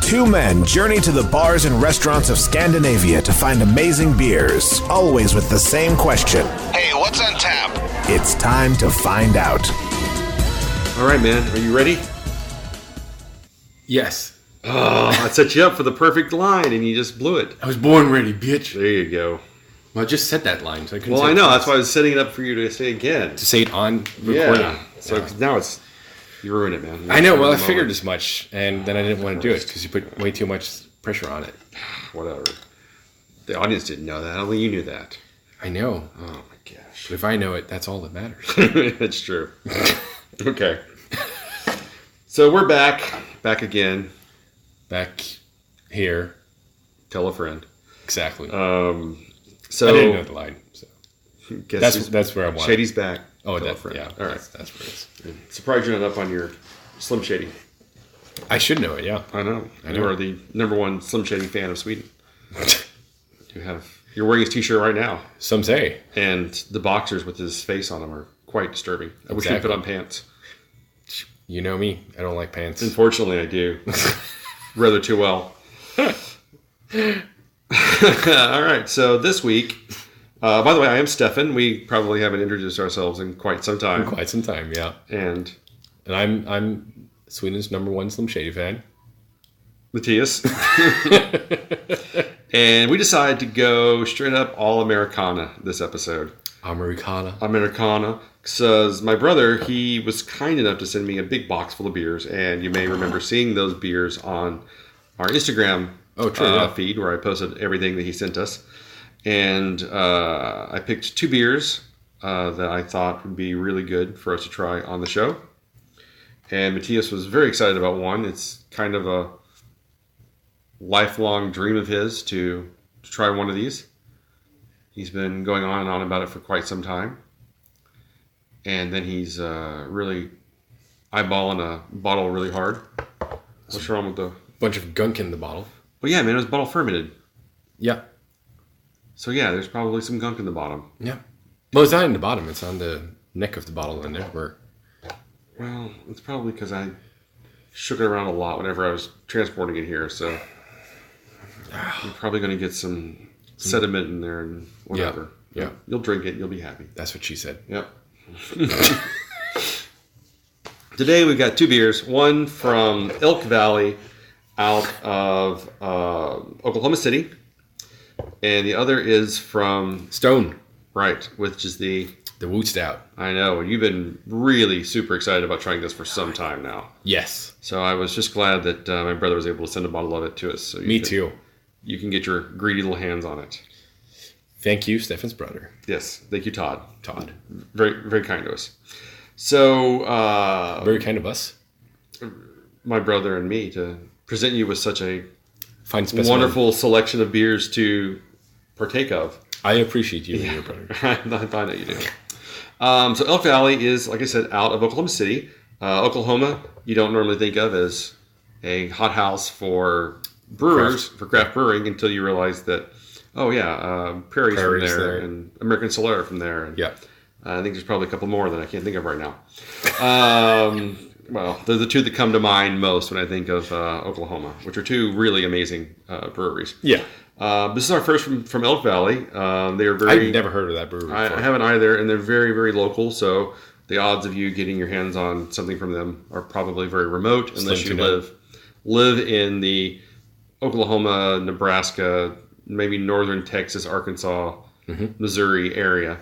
Two men journey to the bars and restaurants of Scandinavia to find amazing beers, always with the same question. Hey, what's on tap? It's time to find out. All right, man. Are you ready? Yes. Oh, I set you up for the perfect line, and you just blew it. I was born ready, bitch. There you go. Well, I just said that line, so I couldn't say Well, I it know. twice. That's why I was setting it up for you to say again. To say it on recording. Yeah. So now it's... You ruined it, man. I know. Well, I figured as much, and then I didn't want to do it because you put way too much pressure on it. Whatever. The audience didn't know that. Only you knew that. I know. Oh, my gosh. But if I know it, that's all that matters. That's true. Okay. So we're back. Back again. Back here. Tell a friend. Exactly. So I didn't know the line. So. Guess That's where I want Shady's back. Oh, Tell a that, friend. yeah. All right. That's where it is. Surprised you're not up on your Slim Shady. I should know it, yeah. I know. I know. You are the number one Slim Shady fan of Sweden. You're wearing his t-shirt right now. Some say. And the boxers with his face on them are quite disturbing. I wish you Exactly. put on pants. You know me. I don't like pants. Unfortunately, I do. Rather too well. All right. So this week, by the way, I am Stefan. We probably haven't introduced ourselves in quite some time. Quite some time, yeah. And I'm Sweden's number one Slim Shady fan. Mathias. And we decided to go straight up all Americana this episode. Americana. Because my brother, he was kind enough to send me a big box full of beers. And you may remember seeing those beers on our Instagram feed where I posted everything that he sent us. And I picked two beers that I thought would be really good for us to try on the show. And Mathias was very excited about one. It's kind of a lifelong dream of his to try one of these. He's been going on and on about it for quite some time. And then he's really eyeballing a bottle really hard. What's wrong with the... Bunch of gunk in the bottle. Well, yeah, man, it was bottle fermented. Yeah. So, yeah, there's probably some gunk in the bottom. Yeah. Well, it's not in the bottom. It's on the neck of the bottle in there. Well, it's probably because I shook it around a lot whenever I was transporting it here. So, you're probably going to get some sediment in there and whatever. Yeah. You'll drink it and you'll be happy. That's what she said. Yep. Today we've got two beers. One from Elk Valley out of Oklahoma City. And the other is from... Stone. Right, which is the W00t Stout. I know. You've been really super excited about trying this for some time now. Yes. So I was just glad that my brother was able to send a bottle of it to us. So Me too. You can get your greedy little hands on it. Thank you, Stefan's brother. Yes. Thank you, Todd. Todd. Very, very kind to us. So... Very kind of us. My brother and me to present you with such a Fine specimen. wonderful selection of beers to partake of. I appreciate you and your brother. I know you do. So Elk Valley is, like I said, out of Oklahoma City. Oklahoma, you don't normally think of as a hothouse for brewers, for craft brewing, until you realize that, Prairie's from there, and American Solera from there. And, Yeah. I think there's probably a couple more that I can't think of right now. Well, they're the two that come to mind most when I think of Oklahoma, which are two really amazing breweries. Yeah. This is our first from Elk Valley. They are very... I've never heard of that brewery before. I haven't either, and they're very, very local, so the odds of you getting your hands on something from them are probably very remote unless you live in the Oklahoma, Nebraska, maybe northern Texas, Arkansas, Missouri area.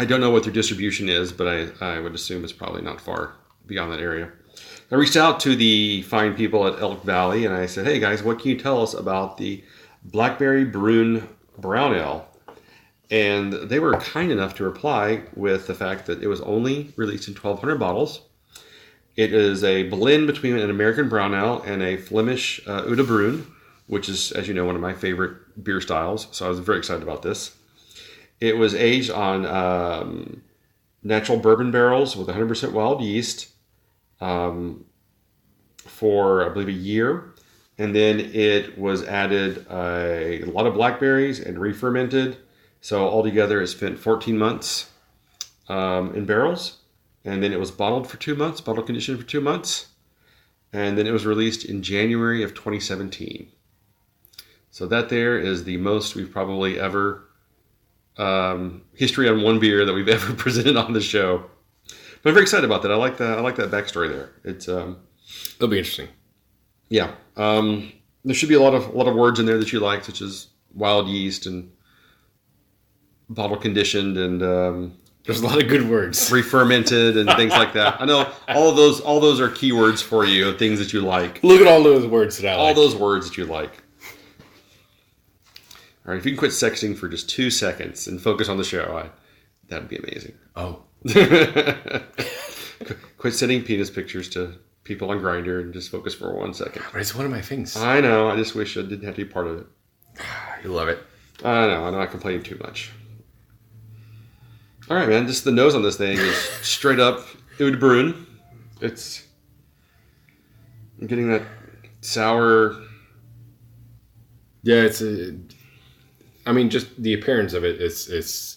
I don't know what their distribution is, but I would assume it's probably not far beyond that area. I reached out to the fine people at Elk Valley, and I said, hey guys, what can you tell us about the Blackberry Bruin Brown Ale? And they were kind enough to reply with the fact that it was only released in 1,200 bottles. It is a blend between an American Brown Ale and a Flemish oude Bruin, which is, as you know, one of my favorite beer styles. So I was very excited about this. It was aged on natural bourbon barrels with 100% wild yeast for, I believe, a year. And then it was added a lot of blackberries and re-fermented. So altogether, it spent 14 months in barrels. And then it was bottled for 2 months, bottle conditioned for 2 months. And then it was released in January of 2017. So that there is the most we've probably ever history on one beer that we've ever presented on the show. But I'm very excited about that. I like that backstory there. It's It'll be interesting. yeah. There should be a lot of words in there that you like, such as wild yeast and bottle conditioned and There's a lot of good words. re-fermented and things like that. I know all those are keywords for you, things that you like. Look at all those words that I like. All those words that you like. All right, if you can quit sexting for just 2 seconds and focus on the show, that'd be amazing. Oh. Quit sending penis pictures to people on Grindr and just focus for 1 second. But it's one of my things. I know. I just wish I didn't have to be part of it. You love it. I know. I complain too much. All right, man. Just the nose on this thing is straight up oude Bruin. I'm getting that sour. Yeah, just the appearance of it is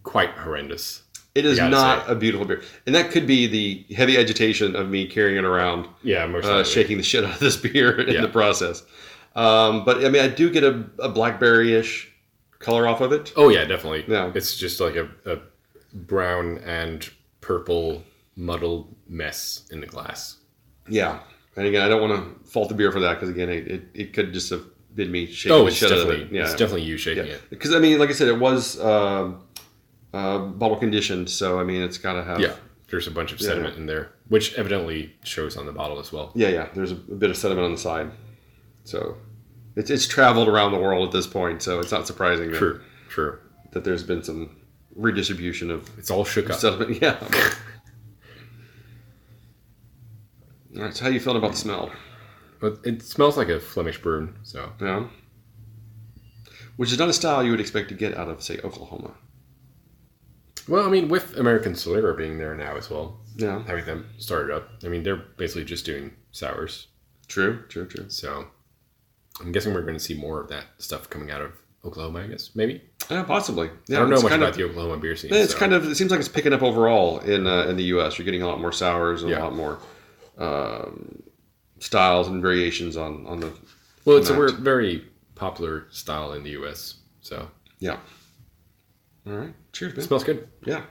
quite horrendous. It is not a beautiful beer. And that could be the heavy agitation of me carrying it around. Yeah, most likely. Shaking the shit out of this beer in the process. But, I mean, I do get a blackberry-ish color off of it. Oh, yeah, definitely. Yeah. It's just like a brown and purple muddled mess in the glass. Yeah. And, again, I don't want to fault the beer for that because, again, it could just have been me shaking the shit out of it. Yeah. It's definitely you shaking it. Because, I mean, like I said, it was bottle conditioned, so, I mean, it's got to have... Yeah, there's a bunch of sediment in there, which evidently shows on the bottle as well. Yeah, there's a bit of sediment on the side. So, it's traveled around the world at this point, so it's not surprising True. that there's been some redistribution of... It's all shook up. Sediment, yeah. All right, so how are you feeling about the smell? But it smells like a Flemish Bruin, so... Yeah. Which is not a style you would expect to get out of, say, Oklahoma. Well, I mean, with American Solera being there now as well, Yeah. having them started up, I mean, they're basically just doing sours. True. So, I'm guessing we're going to see more of that stuff coming out of Oklahoma, I guess, maybe? Yeah, possibly. Yeah, I don't know much about the Oklahoma beer scene. It's it seems like it's picking up overall in the U.S. You're getting a lot more sours and a lot more styles and variations on the... Well, it's a very popular style in the U.S., so... Yeah. All right. Cheers, man. It smells good. Yeah.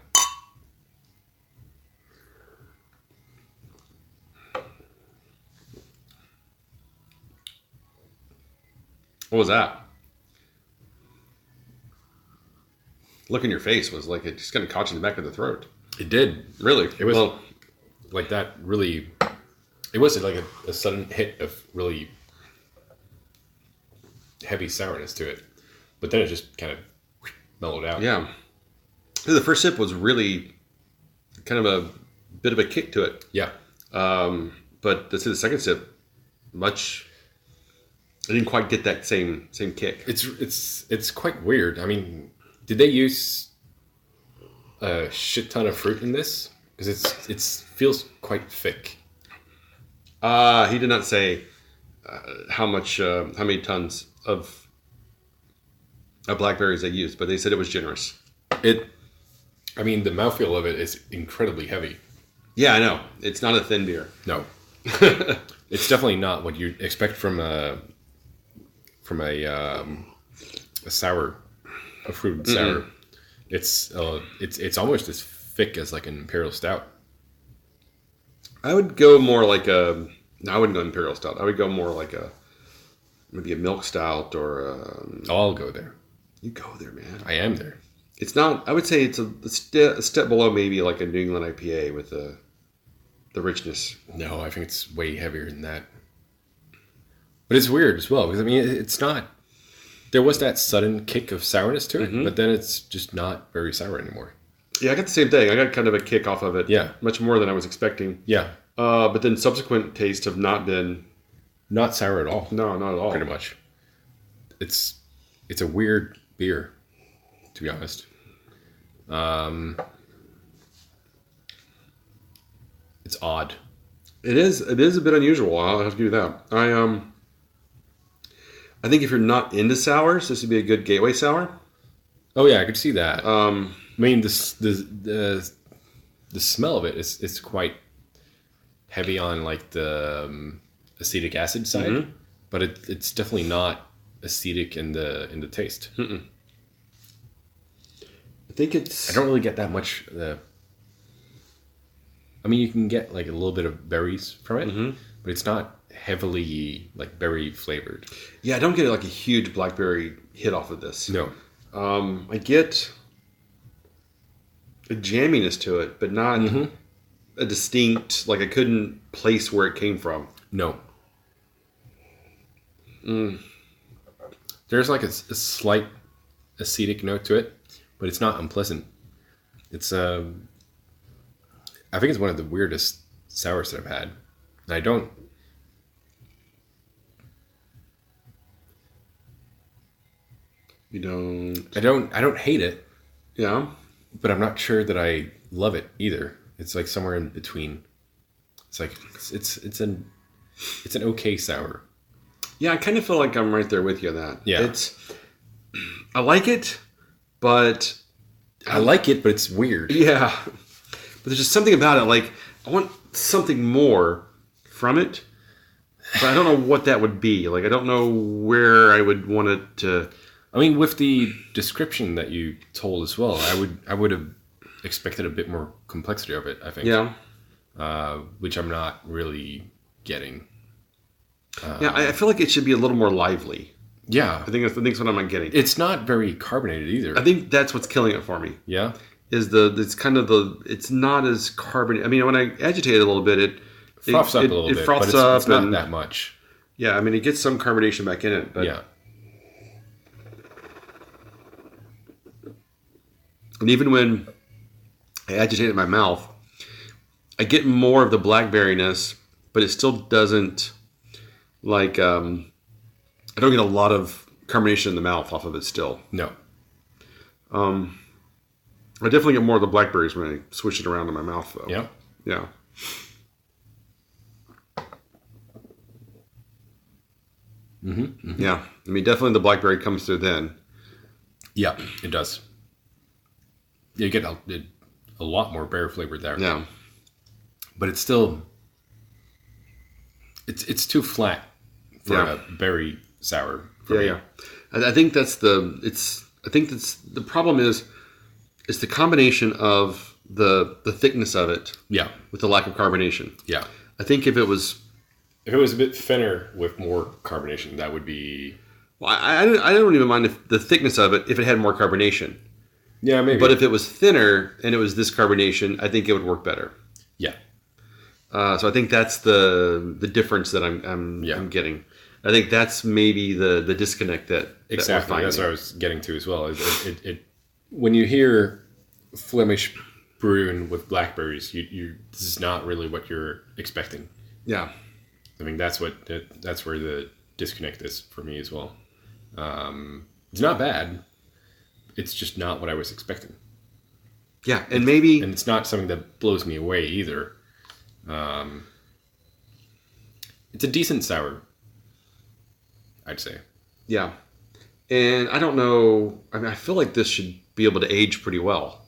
What was that? Look in your face was like it just kind of caught you in the back of the throat. It did. Really? It was like that really... It was like a sudden hit of really heavy sourness to it. But then it just kind of mellowed out. Yeah. The first sip was really kind of a bit of a kick to it. Yeah. But the second sip, I didn't quite get that same kick. It's quite weird. I mean, did they use a shit ton of fruit in this? Because it feels quite thick. He did not say how many tons of blackberries they used, but they said it was generous. I mean, the mouthfeel of it is incredibly heavy. Yeah, I know. It's not a thin beer. No. It's definitely not what you expect from a sour, a fruited sour. It's almost as thick as like an imperial stout. I would go more like I wouldn't go imperial stout. I would go more like maybe a milk stout or. I'll go there. You go there, man. I am there. It's not. I would say it's a step below maybe like a New England IPA with the richness. No, I think it's way heavier than that. But it's weird as well because I mean it's not. There was that sudden kick of sourness to it, but then it's just not very sour anymore. Yeah, I got the same thing. I got kind of a kick off of it. Yeah, much more than I was expecting. Yeah, but then subsequent tastes have not been sour at all. No, not at all. Pretty much. It's a weird beer, to be honest. It's odd. It is a bit unusual. I'll have to do that. I think if you're not into sours, this would be a good gateway sour. Oh yeah, I could see that. I mean, the smell of it is quite heavy on like the acetic acid side, but it's definitely not acetic in the taste. I think it's... I don't really get that much. I mean, you can get like a little bit of berries from it, but it's not heavily like berry flavored. Yeah, I don't get like a huge blackberry hit off of this. No. I get a jamminess to it, but not a distinct, like I couldn't place where it came from. No. There's like a slight acetic note to it, but it's not unpleasant. It's I think it's one of the weirdest sours that I've had. And I don't hate it. Yeah. But I'm not sure that I love it either. It's like somewhere in between. It's like it's an okay sour. Yeah, I kind of feel like I'm right there with you on that. Yeah. I like it, but it's weird. Yeah. But there's just something about it, like I want something more from it, but I don't know what that would be. Like I don't know where I would want it to... I mean, with the description that you told as well, I would have expected a bit more complexity of it, I think. Yeah. Which I'm not really getting. Yeah, I feel like it should be a little more lively. Yeah. I think that's what I'm not getting. It's not very carbonated either. I think that's what's killing it for me. Yeah. It's not as carbonated. I mean, when I agitate it a little bit, it froths up a little bit. It froths but up. It's not that much. Yeah, I mean, it gets some carbonation back in it. But yeah. And even when I agitate it in my mouth, I get more of the blackberryness, but it still doesn't, like, I don't get a lot of carbonation in the mouth off of it still. No. I definitely get more of the blackberries when I swish it around in my mouth, though. Yeah. Yeah. Yeah. I mean, definitely the blackberry comes through then. Yeah, it does. You get a lot more berry flavor there. Yeah. But it's still... It's too flat for a berry sour. For me. Yeah. I think that's the problem is the combination of the thickness of it. Yeah. With the lack of carbonation. Yeah. I think if it was a bit thinner with more carbonation, that would be... Well, I don't even mind the thickness of it if it had more carbonation. Yeah, maybe. But if it was thinner and it was this carbonation, I think it would work better. Yeah. So I think that's the difference that I'm getting. I think that's maybe the disconnect that exactly. That's what I was getting to as well. It when you hear Flemish brewing with blackberries, this is not really what you're expecting. Yeah. I mean that's where the disconnect is for me as well. It's not bad. It's just not what I was expecting. Yeah, and it's not something that blows me away either. It's a decent sour, I'd say. Yeah. And I don't know, I mean, I feel like this should be able to age pretty well.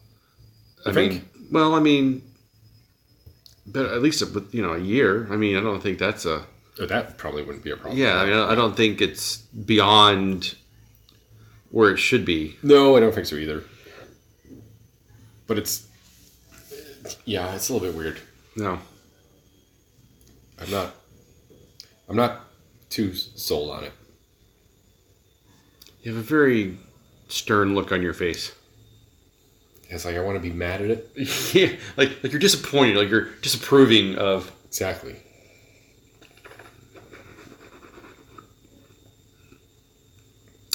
I mean, but at least with, a year. I mean, I don't think that's that probably wouldn't be a problem. Yeah, I mean, I don't think it's beyond where it should be. No, I don't think so either. But it's a little bit weird. No. I'm not too sold on it. You have a very stern look on your face. It's like I want to be mad at it. Yeah, like you're disappointed, like you're disapproving of. Exactly.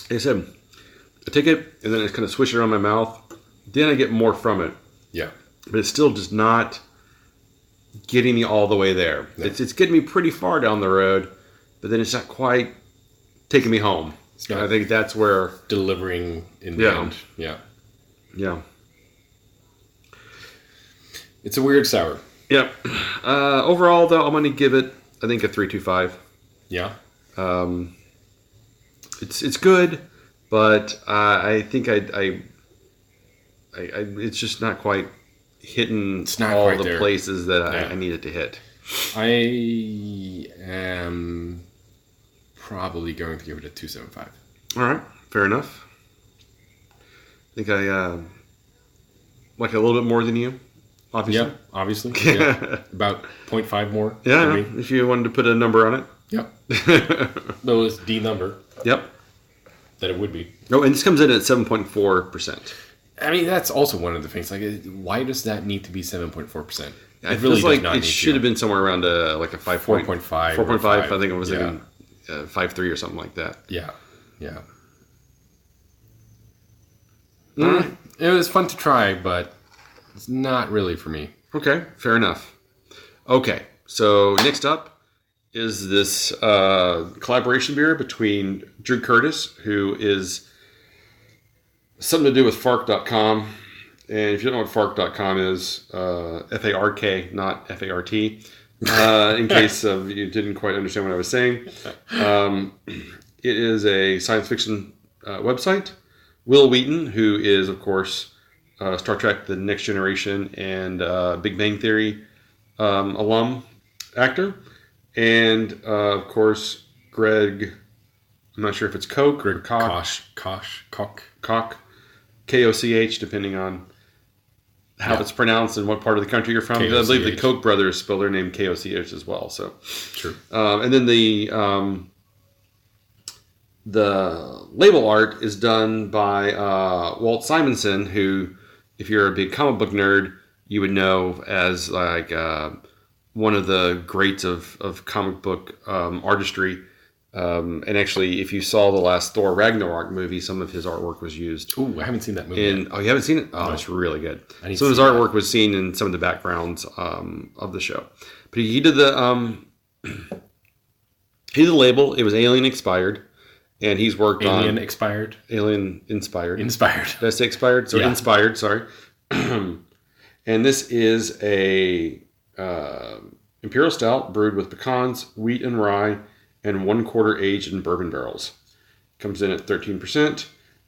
Like I said, I take it and then I kind of swish it around my mouth. Then I get more from it. Yeah. But it's still just not getting me all the way there. No. It's getting me pretty far down the road, but then it's not quite taking me home. I think that's where... delivering in the end. Yeah. Yeah. It's a weird sour. Yeah. Overall, though, I'm going to give it, I think, a 3.25. Yeah. It's good, but I think it's just not quite hitting all the places that I need it to hit. I am probably going to give it a 2.75. All right, fair enough. I think I like it a little bit more than you, obviously. Yep, obviously. Yeah. About 0.5 more. Yeah, for me. if you wanted to put a number on it. Yep. Those D number. Yep. That it would be. Oh, and this comes in at 7.4%. I mean, that's also one of the things. Like, why does that need to be 7.4%? It really like it should have been somewhere around like a 4.5. 4.5. I think it was even 5.3 or something like that. Yeah. Yeah. It was fun to try, but it's not really for me. Okay, fair enough. Okay, so next up is this collaboration beer between Drew Curtis, who is something to do with Fark.com. And if you don't know what Fark.com is, F-A-R-K, not F-A-R-T, in case you didn't quite understand what I was saying. It is a science fiction website. Will Wheaton, who is, of course, Star Trek The Next Generation and Big Bang Theory alum actor. And, of course, Greg, I'm not sure if it's Koch or Koch. Koch. K-O-C-H, depending on how it's pronounced and what part of the country you're from. I believe the Koch brothers spell their name K-O-C-H as well. So, true. And then the label art is done by Walt Simonson, who, if you're a big comic book nerd, you would know as like one of the greats of comic book artistry. And actually, if you saw the last Thor Ragnarok movie, some of his artwork was used. Ooh, I haven't seen that movie yet. Oh, you haven't seen it? Oh, No. it's really good. I need Some of to his see artwork was seen in some of the backgrounds of the show. But he did the he did the label. It was Alien expired, and he's worked Alien on expired. Alien inspired. Inspired. Did I say expired? So Yeah. inspired. Sorry. And this is a imperial stout brewed with pecans, wheat, and rye, and 1/4 aged in bourbon barrels. Comes in at 13%,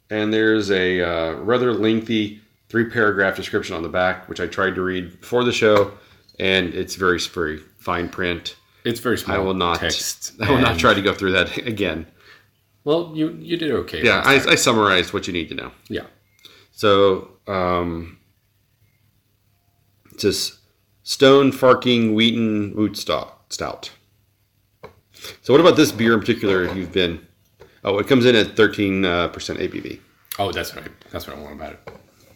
and there's a rather lengthy 3-paragraph description on the back, which I tried to read before the show, and it's very fine print. It's very small. I will not text. I will not try to go through that again. Well, you did okay. Yeah, last time. I summarized what you need to know. Yeah. So, it's this Stone Farking Wheaton Woot Stout. So what about this beer in particular you've been... Oh, it comes in at 13% ABV. Oh, that's what I want about it.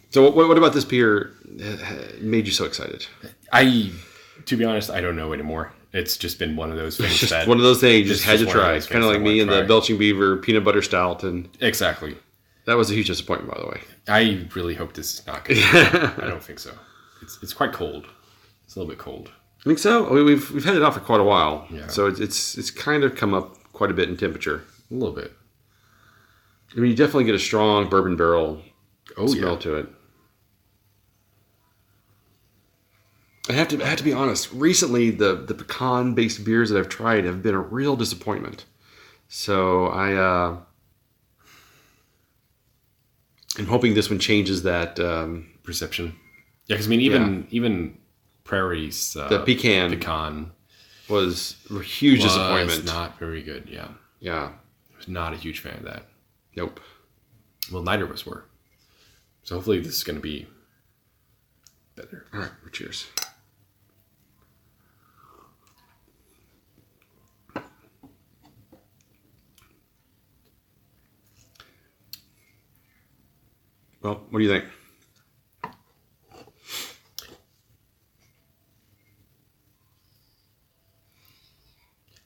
So what about this beer made you so excited? To be honest, I don't know anymore. It's just been one of those things Just that... one of those things you just had to one of try. those Kind of things like I me and wanna the try. Belching Beaver Peanut Butter Stout. And Exactly. that was a huge disappointment, by the way. I really hope this is not good. I don't think so. It's quite cold. It's a little bit cold. I think so. I mean, we've had it out for quite a while. Yeah. So it's kind of come up quite a bit in temperature. A little bit. I mean, you definitely get a strong bourbon barrel smell to it. I have to be honest. Recently, the pecan-based beers that I've tried have been a real disappointment. So I'm hoping this one changes that Perception. Yeah, because I mean, even Prairie's the pecan was a huge disappointment. Not very good. Yeah, Yeah. I was not a huge fan of that. Nope. Well, neither of us were. So hopefully this is going to be better. All right. Cheers. Well, what do you think?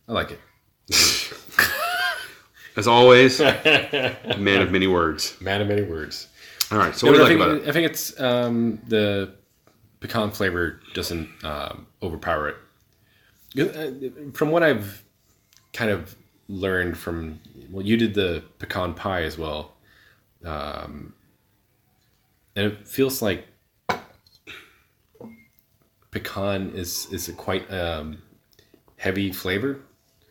I like it. As always, man of many words. Man of many words. All right, so what do you like about it? I think it's the pecan flavor doesn't overpower it. From what I've kind of learned from, well, you did the pecan pie as well, and it feels like pecan is a quite heavy flavor.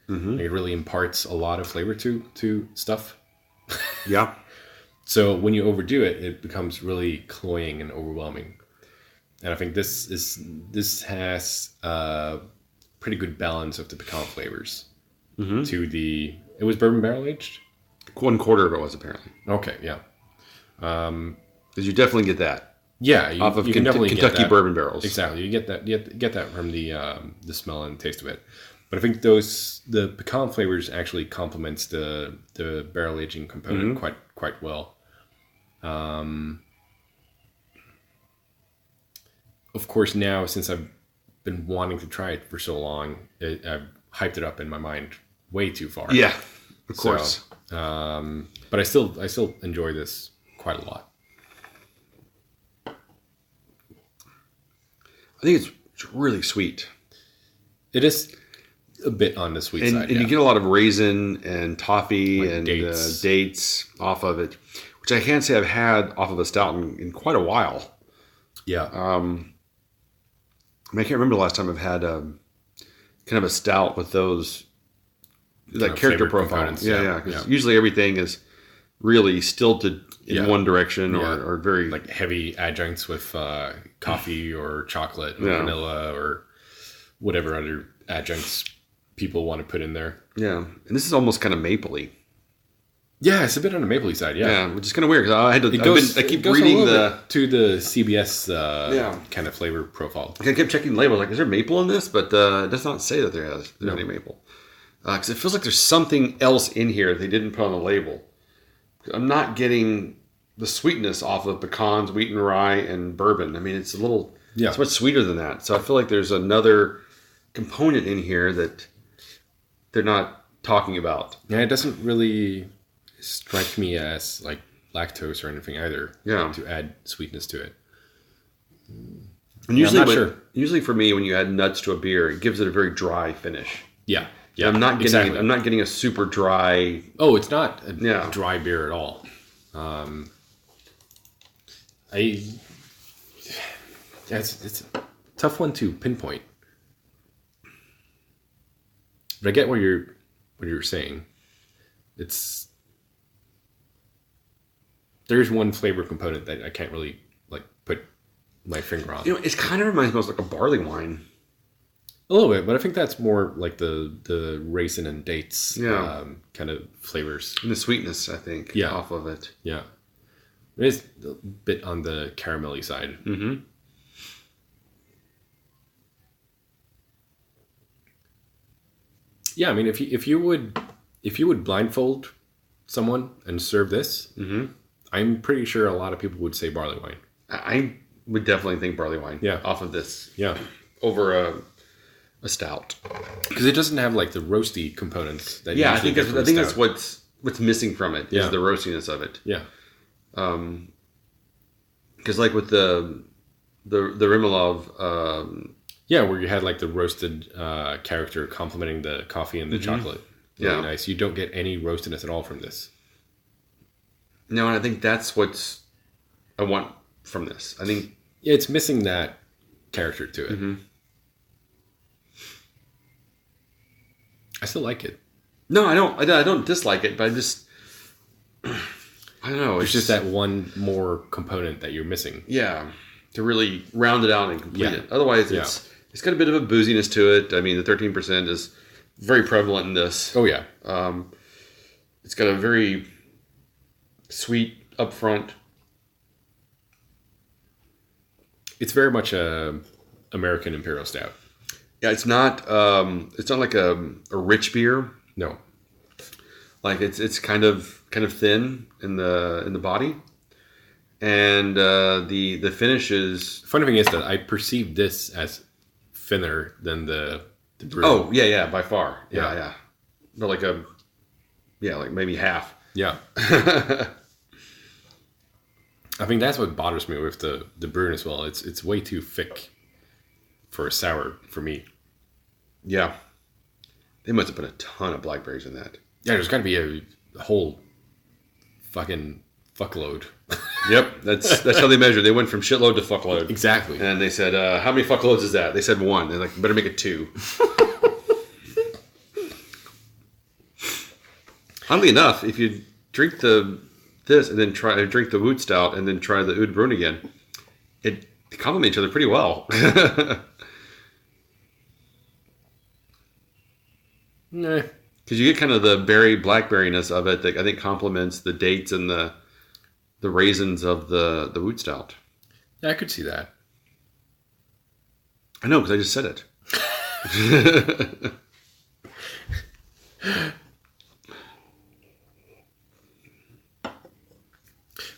Mm-hmm. It really imparts a lot of flavor to stuff. Yeah. So when you overdo it, it becomes really cloying and overwhelming. And I think this has pretty good balance of the pecan flavors to the. It was bourbon barrel aged. 1/4 of it was apparently. Okay, yeah. Because you definitely get that. Yeah, off of you can definitely Kentucky get that. bourbon barrels. Exactly, you get that from the smell and taste of it. But I think the pecan flavors actually complements the barrel aging component quite well. Of course, now since I've been wanting to try it for so long, I've hyped it up in my mind way too far. Yeah, of course. So, but I still enjoy this quite a lot. I think it's really sweet. It is a bit on the sweet side. And you get a lot of raisin and toffee and dates off of it, which I can't say I've had off of a stout in quite a while. Yeah. I can't remember the last time I've had kind of a stout with those that character profile. Yeah. Because usually everything is really stilted in one direction or very like heavy adjuncts with coffee or chocolate or vanilla or whatever other adjuncts people want to put in there. Yeah, and this is almost kind of mapley. Yeah, it's a bit on the mapley side. Yeah, which is kind of weird because I keep reading to the CBS kind of flavor profile. I kept checking the label. Like, is there maple in this? But it does not say that there's any maple. Because it feels like there's something else in here they didn't put on the label. I'm not getting the sweetness off of pecans, wheat and rye, and bourbon. I mean, it's it's much sweeter than that. So I feel like there's another component in here that they're not talking about. Yeah, it doesn't really strike me as like lactose or anything either. Yeah, to add sweetness to it. And usually, usually for me, when you add nuts to a beer, it gives it a very dry finish. Yeah. Yeah, I'm not getting a super dry. Oh, it's not a dry beer at all. It's a tough one to pinpoint. But I get what you're saying. There's one flavor component that I can't really like put my finger on. It kind of reminds me of like a barley wine. A little bit, but I think that's more like the raisin and dates kind of flavors. And the sweetness, I think, off of it. Yeah. It is a bit on the caramelly side. Mm-hmm. Yeah, I mean, if you would blindfold someone and serve this, I'm pretty sure a lot of people would say barley wine. I would definitely think barley wine off of this. Yeah. Over a stout. Because it doesn't have like the roasty components that I think that's what's missing from it is the roastiness of it. Yeah. Because like with the Rimalov, where you had like the roasted character complementing the coffee and the chocolate. Really nice. You don't get any roastiness at all from this. No, and I think that's what I want from this. I think it's missing that character to it. Mm-hmm. I still like it. No, I don't dislike it, but I don't know. It's just that one more component that you're missing. Yeah, to really round it out and complete it. Otherwise, it's got a bit of a booziness to it. I mean, the 13% is very prevalent in this. Oh yeah. It's got a very sweet upfront. It's very much a American Imperial Stout. Yeah, it's not like a rich beer. No. Like it's kind of thin in the body, and the finish is. Funny thing is that I perceived this as thinner than the brew. Oh yeah, by far. Yeah. But like maybe half. Yeah. I think that's what bothers me with the Bruin as well. It's way too thick for a sour for me. Yeah. They must have put a ton of blackberries in that. Yeah, there's got to be a whole fucking fuckload. Yep, that's how they measure. They went from shitload to fuckload. Exactly. And they said, how many fuckloads is that? They said 1. They're like, better make it 2. Oddly enough, if you drink this and then drink the W00t Stout and then try the oude Bruin again, they complement each other pretty well. Nah. Because you get kind of the blackberryness of it that I think complements the dates and the raisins of the W00t Stout. Yeah, I could see that. I know, because I just said it.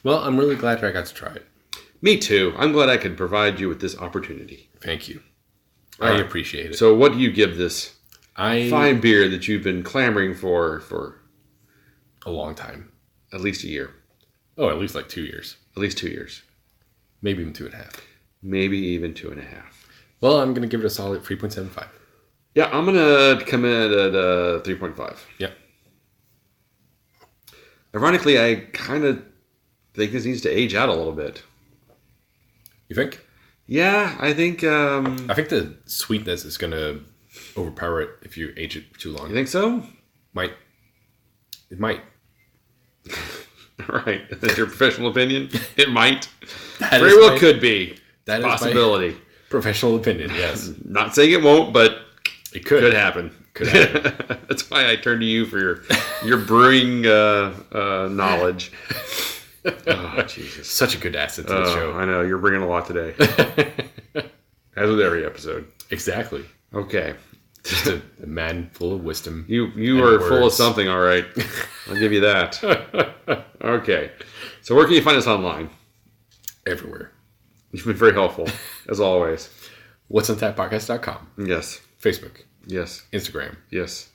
Well, I'm really glad I got to try it. Me too. I'm glad I could provide you with this opportunity. Thank you. All I right. appreciate it. So what do you give this fine beer beer that you've been clamoring for a long time. at least a year? Oh, at least like 2 years. At least 2 years. Maybe even 2.5. Maybe even 2.5. Well, I'm going to give it a solid 3.75. Yeah, I'm going to come in at 3.5. Yeah. Ironically, I kind of think this needs to age out a little bit. You think? Yeah, I think... I think the sweetness is going to overpower it if you age it too long. You think so? It might. All right. That's your professional opinion? It might. That Very well could be. That is possibility. Professional opinion, yes. Not saying it won't, but It could happen. Could happen. That's why I turn to you for your brewing knowledge. Oh, Jesus. Such a good asset to the show. I know. You're bringing a lot today. As with every episode. Exactly. Okay. Just a man full of wisdom. You are full of something, all right. I'll give you that. Okay. So where can you find us online? Everywhere. You've been very helpful, as always. What's on tappodcast.com. Yes. Facebook. Yes. Instagram. Yes.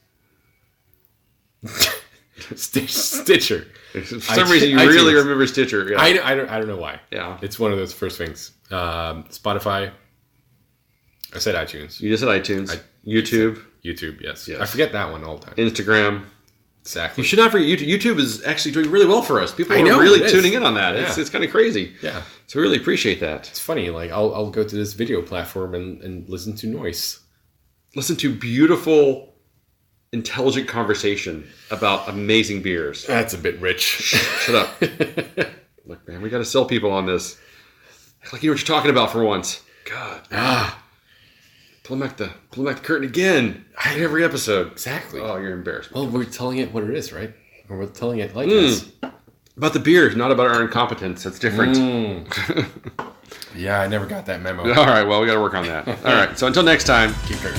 Stitcher. For some reason, you really remember Stitcher. Yeah. I don't know why. Yeah. It's one of those first things. Spotify. I said iTunes. You just said iTunes. YouTube. YouTube, yes. Yes. I forget that one all the time. Instagram. Exactly. You should not forget YouTube. YouTube is actually doing really well for us. People are really tuning in on that. It's kind of crazy. Yeah. So we really appreciate that. It's funny. Like I'll go to this video platform and listen to noise. Listen to beautiful, intelligent conversation about amazing beers. That's a bit rich. Shut up. Look, man, we got to sell people on this. Act like you know what you're talking about for once. God. Pull back the curtain again. Every episode. Exactly. Oh, you're embarrassed. Well, we're telling it what it is, right? Or we're telling it like this. About the beers, not about our incompetence. That's different. Yeah, I never got that memo. All right, well, we got to work on that. All right, so until next time. Keep drinking.